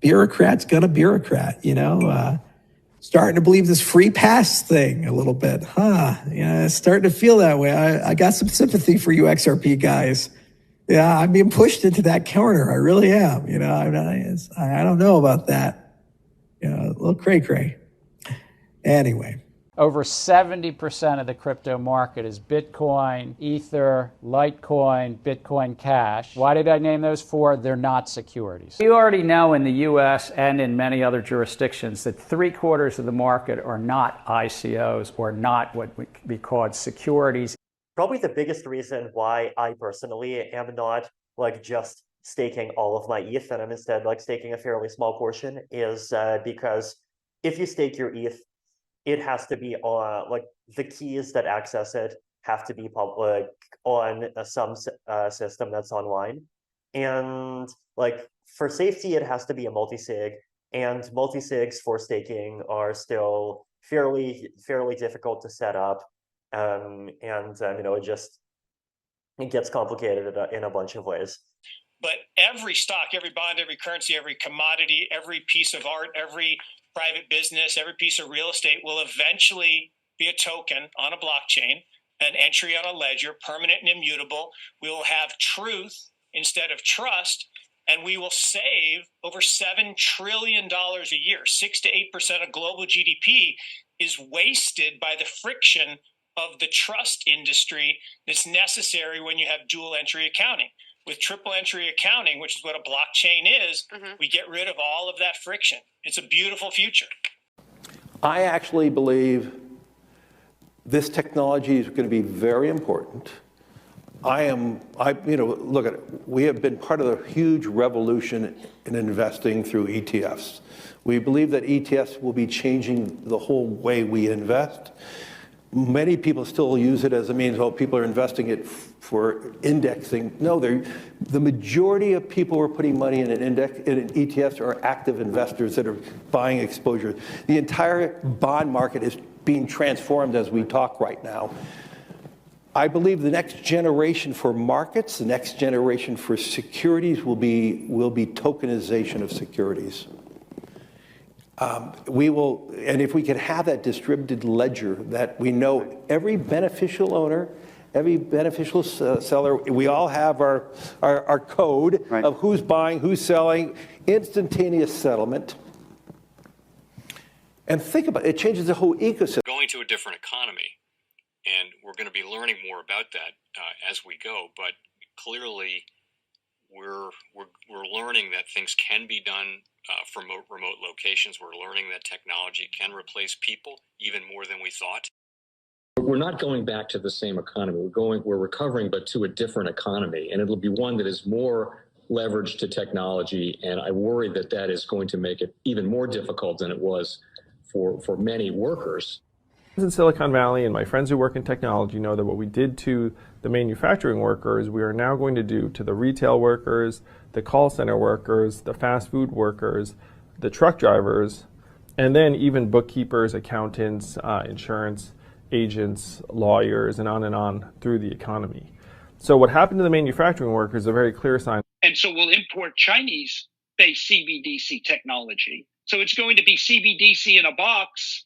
bureaucrat's gonna bureaucrat, starting to believe this free pass thing a little bit, it's starting to feel that way. I got some sympathy for you XRP guys. Yeah, I'm being pushed into that corner. I really am. I don't know about that. A little cray-cray. Anyway. Over 70% of the crypto market is Bitcoin, Ether, Litecoin, Bitcoin Cash. Why did I name those four? They're not securities. You already know in the US and in many other jurisdictions that 3/4 of the market are not ICOs or not what would be called securities. Probably the biggest reason why I personally am not just staking all of my ETH and I'm instead staking a fairly small portion is because if you stake your ETH, it has to be on the keys that access it have to be public on some system that's online, and for safety it has to be a multi-sig, and multi-sigs for staking are still fairly difficult to set up. It gets complicated in a bunch of ways. But every stock, every bond, every currency, every commodity, every piece of art, every private business, every piece of real estate will eventually be a token on a blockchain, an entry on a ledger, permanent and immutable. We will have truth instead of trust, and we will save over $7 trillion a year. 6 to 8% of global GDP is wasted by the friction of the trust industry that's necessary when you have dual entry accounting. With triple entry accounting, which is what a blockchain is, we get rid of all of that friction. It's a beautiful future. I actually believe this technology is going to be very important. Look at it. We have been part of the huge revolution in investing through ETFs. We believe that ETFs will be changing the whole way we invest. Many people still use it as a means, people are investing it for indexing. No, the majority of people who are putting money in in ETFs are active investors that are buying exposure. The entire bond market is being transformed as we talk right now. I believe the next generation for markets, the next generation for securities will be tokenization of securities. And if we could have that distributed ledger that we know every beneficial owner, every beneficial seller, we all have our code of who's buying, who's selling, instantaneous settlement. And think about it, it changes the whole ecosystem. Going to a different economy, and we're going to be learning more about that as we go, but clearly we're learning that things can be done from remote locations. We're learning that technology can replace people even more than we thought. We're not going back to the same economy. We're recovering, but to a different economy, and it'll be one that is more leveraged to technology. And I worry that that is going to make it even more difficult than it was for many workers. In Silicon Valley, and my friends who work in technology know that what we did to the manufacturing workers, we are now going to do to the retail workers, the call center workers, the fast food workers, the truck drivers, and then even bookkeepers, accountants, insurance agents, lawyers, and on through the economy. So what happened to the manufacturing workers is a very clear sign. And so we'll import Chinese-based CBDC technology. So it's going to be CBDC in a box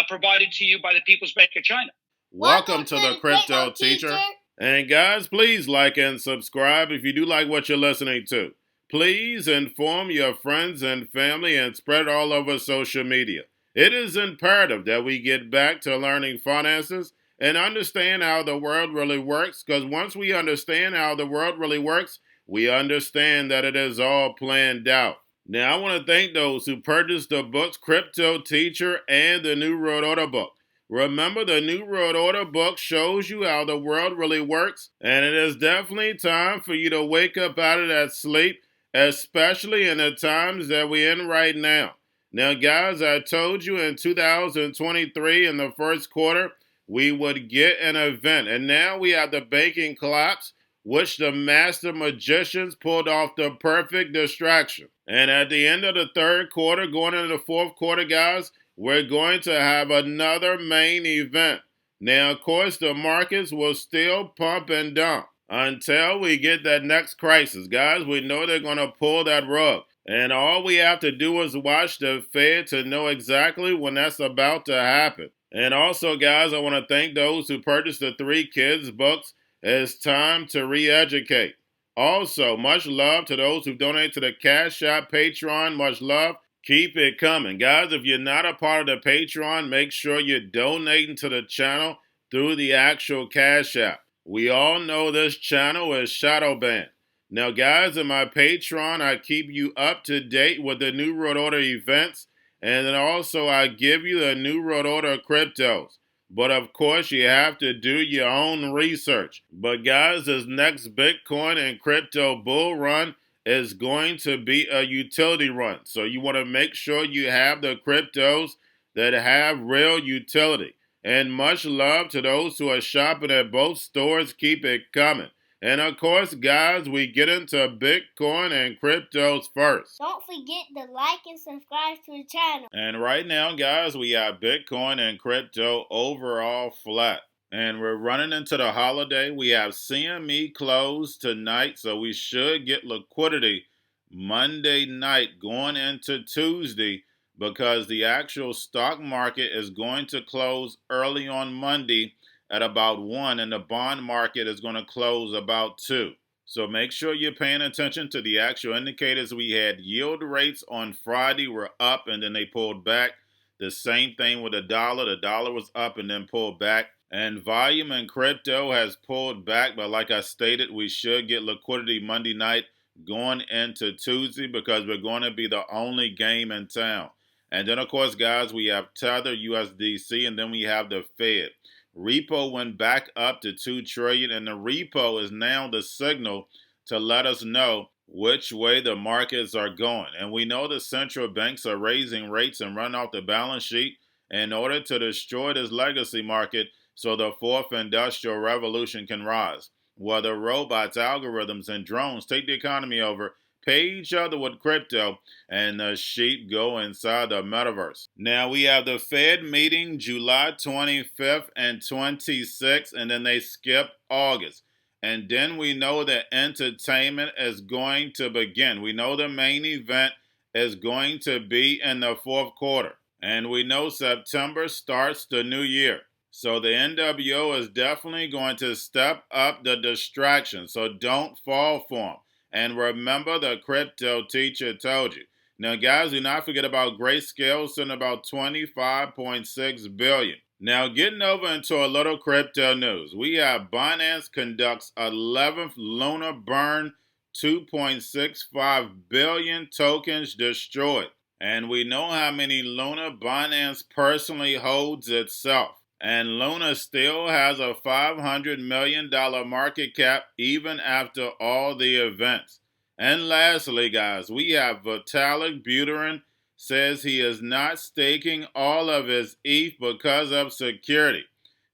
provided to you by the People's Bank of China. Welcome to the Crypto Teacher. And guys, please like and subscribe if you do like what you're listening to. Please inform your friends and family and spread all over social media. It is imperative that we get back to learning finances and understand how the world really works, because once we understand how the world really works, we understand that it is all planned out. Now, I want to thank those who purchased the books Crypto Teacher and the New World Order book. Remember, the New World Order book shows you how the world really works, and it is definitely time for you to wake up out of that sleep, especially in the times that we're in right now. Now, guys, I told you in 2023, in the first quarter, we would get an event, and now we have the banking collapse, which the master magicians pulled off the perfect distraction. And at the end of the third quarter, going into the fourth quarter, guys, we're going to have another main event. Now, of course, the markets will still pump and dump until we get that next crisis. Guys, we know they're going to pull that rug. And all we have to do is watch the Fed to know exactly when that's about to happen. And also, guys, I want to thank those who purchased the 3 Kids books. It's time to re-educate. Also, much love to those who donate to the Cash App, Patreon. Much love. Keep it coming. Guys, if you're not a part of the Patreon, make sure you're donating to the channel through the actual Cash App. We all know this channel is shadow banned. Now, guys, in my Patreon, I keep you up to date with the New World Order events, and then also I give you the New World Order cryptos. But of course, you have to do your own research. But guys, this next Bitcoin and crypto bull run is going to be a utility run. So you want to make sure you have the cryptos that have real utility. And much love to those who are shopping at both stores. Keep it coming. And of course, guys, we get into Bitcoin and cryptos first. Don't forget to like and subscribe to the channel. And right now, guys, we have Bitcoin and crypto overall flat. And we're running into the holiday. We have CME closed tonight, so we should get liquidity Monday night going into Tuesday, because the actual stock market is going to close early on Monday at about 1, and the bond market is going to close about 2. So make sure you're paying attention to the actual indicators. We had yield rates on Friday were up and then they pulled back. The same thing with the dollar. The dollar was up and then pulled back. And volume in crypto has pulled back, but like I stated, we should get liquidity Monday night going into Tuesday, because we're going to be the only game in town. And then, of course, guys, we have Tether, USDC, and then we have the Fed. Repo went back up to $2 trillion, and the repo is now the signal to let us know which way the markets are going. And we know the central banks are raising rates and run off the balance sheet in order to destroy this legacy market so the fourth industrial revolution can rise. Whether robots, algorithms, and drones take the economy over, pay each other with crypto, and the sheep go inside the metaverse. Now, we have the Fed meeting July 25th and 26th, and then they skip August. And then we know that entertainment is going to begin. We know the main event is going to be in the fourth quarter. And we know September starts the new year. So the NWO is definitely going to step up the distraction. So don't fall for them. And remember, the crypto teacher told you. Now, guys, do not forget about Grayscale, sending about $25.6 billion. Now, getting over into a little crypto news. We have Binance conducts 11th lunar burn, 2.65 billion tokens destroyed. And we know how many Luna Binance personally holds itself. And Luna still has a $500 million market cap even after all the events. And lastly, guys, we have Vitalik Buterin says he is not staking all of his ETH because of security.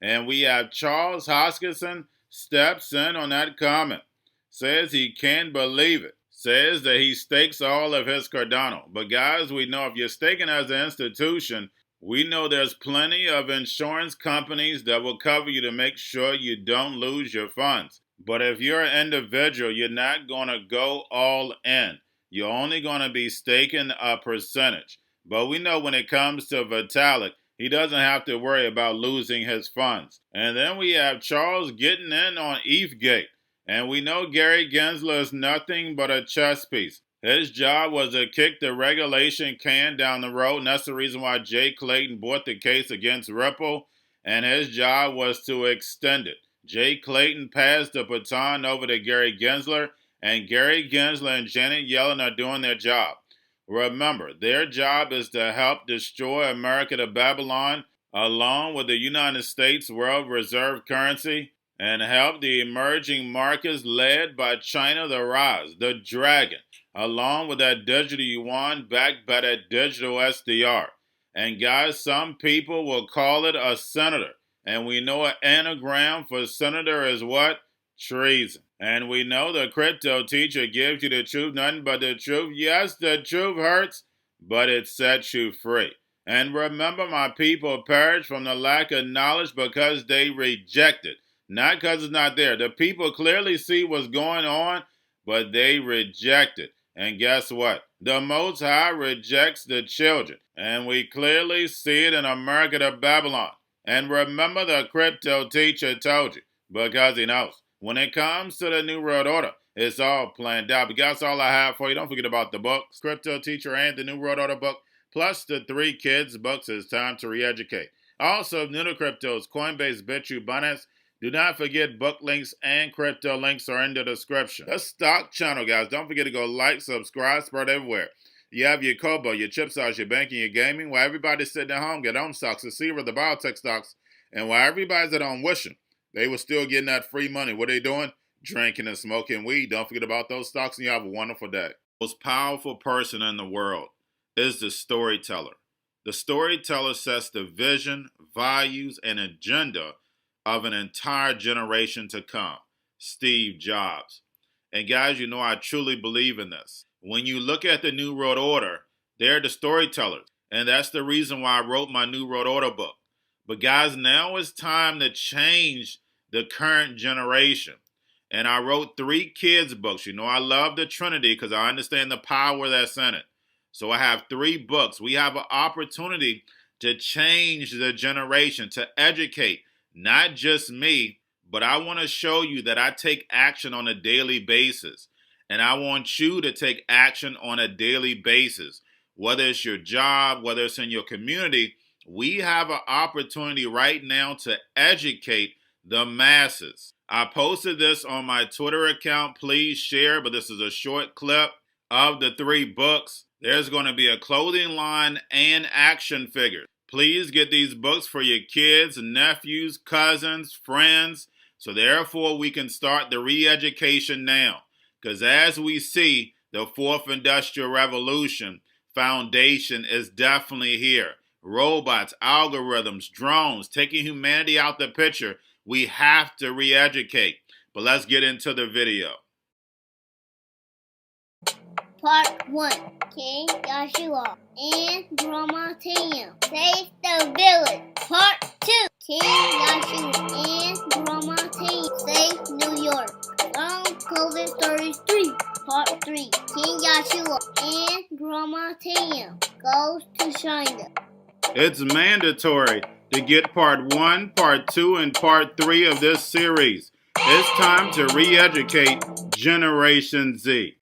And we have Charles Hoskinson steps in on that comment. Says he can't believe it. Says that he stakes all of his Cardano. But guys, we know if you're staking as an institution, we know there's plenty of insurance companies that will cover you to make sure you don't lose your funds. But if you're an individual, you're not going to go all in. You're only going to be staking a percentage. But we know when it comes to Vitalik, he doesn't have to worry about losing his funds. And then we have Charles getting in on Ethgate. And we know Gary Gensler is nothing but a chess piece. His job was to kick the regulation can down the road, and that's the reason why Jay Clayton brought the case against Ripple, and his job was to extend it. Jay Clayton passed the baton over to Gary Gensler, and Gary Gensler and Janet Yellen are doing their job. Remember, their job is to help destroy America to Babylon, along with the United States world reserve currency, and help the emerging markets led by China to rise, the dragon, along with that digital yuan backed by that digital SDR. And guys, some people will call it a senator. And we know an anagram for senator is what? Treason. And we know the crypto teacher gives you the truth, nothing but the truth. Yes, the truth hurts, but it sets you free. And remember, my people perish from the lack of knowledge because they reject it. Not because it's not there. The people clearly see what's going on, but they reject it. And guess what? The Most High rejects the children. And we clearly see it in America to Babylon. And remember, the crypto teacher told you, because he knows. When it comes to the New World Order, it's all planned out. But that's all I have for you. Don't forget about the books, Crypto Teacher and the New World Order book, plus the 3 kids books. It's time to re-educate. Also, new to cryptos, Coinbase, Bitrue, Binance. Do not forget book links and crypto links are in the description. The stock channel, guys. Don't forget to go like, subscribe, spread everywhere. You have your Kobo, your chip stocks, your banking, your gaming. While everybody's sitting at home, get home stocks, the Xrp, the biotech stocks. And while everybody's at home wishing they were still getting that free money, what are they doing? Drinking and smoking weed. Don't forget about those stocks, and you have a wonderful day. The most powerful person in the world is the storyteller. The storyteller sets the vision, values, and agenda of an entire generation to come. Steve Jobs. And guys, you know I truly believe in this. When you look at the New World Order, they're the storytellers. And that's the reason why I wrote my New World Order book. But guys, now it's time to change the current generation. And I wrote 3 kids books. You know I love the Trinity because I understand the power that's in it. So I have 3 books. We have an opportunity to change the generation, to educate, not just me, but I want to show you that I take action on a daily basis. And I want you to take action on a daily basis. Whether it's your job, whether it's in your community, we have an opportunity right now to educate the masses. I posted this on my Twitter account. Please share, but this is a short clip of the 3 books. There's going to be a clothing line and action figures. Please get these books for your kids, nephews, cousins, friends, so therefore we can start the re-education now. Because as we see, the 4th Industrial Revolution foundation is definitely here. Robots, algorithms, drones, taking humanity out the picture. We have to re-educate. But let's get into the video. Part 1. King Joshua and Grandma Tam save the village. Part 2. King Joshua and Grandma Tam save New York. From COVID 33. Part 3. King Joshua and Grandma Tam goes to China. It's mandatory to get part 1, part 2, and part 3 of this series. It's time to re-educate Generation Z.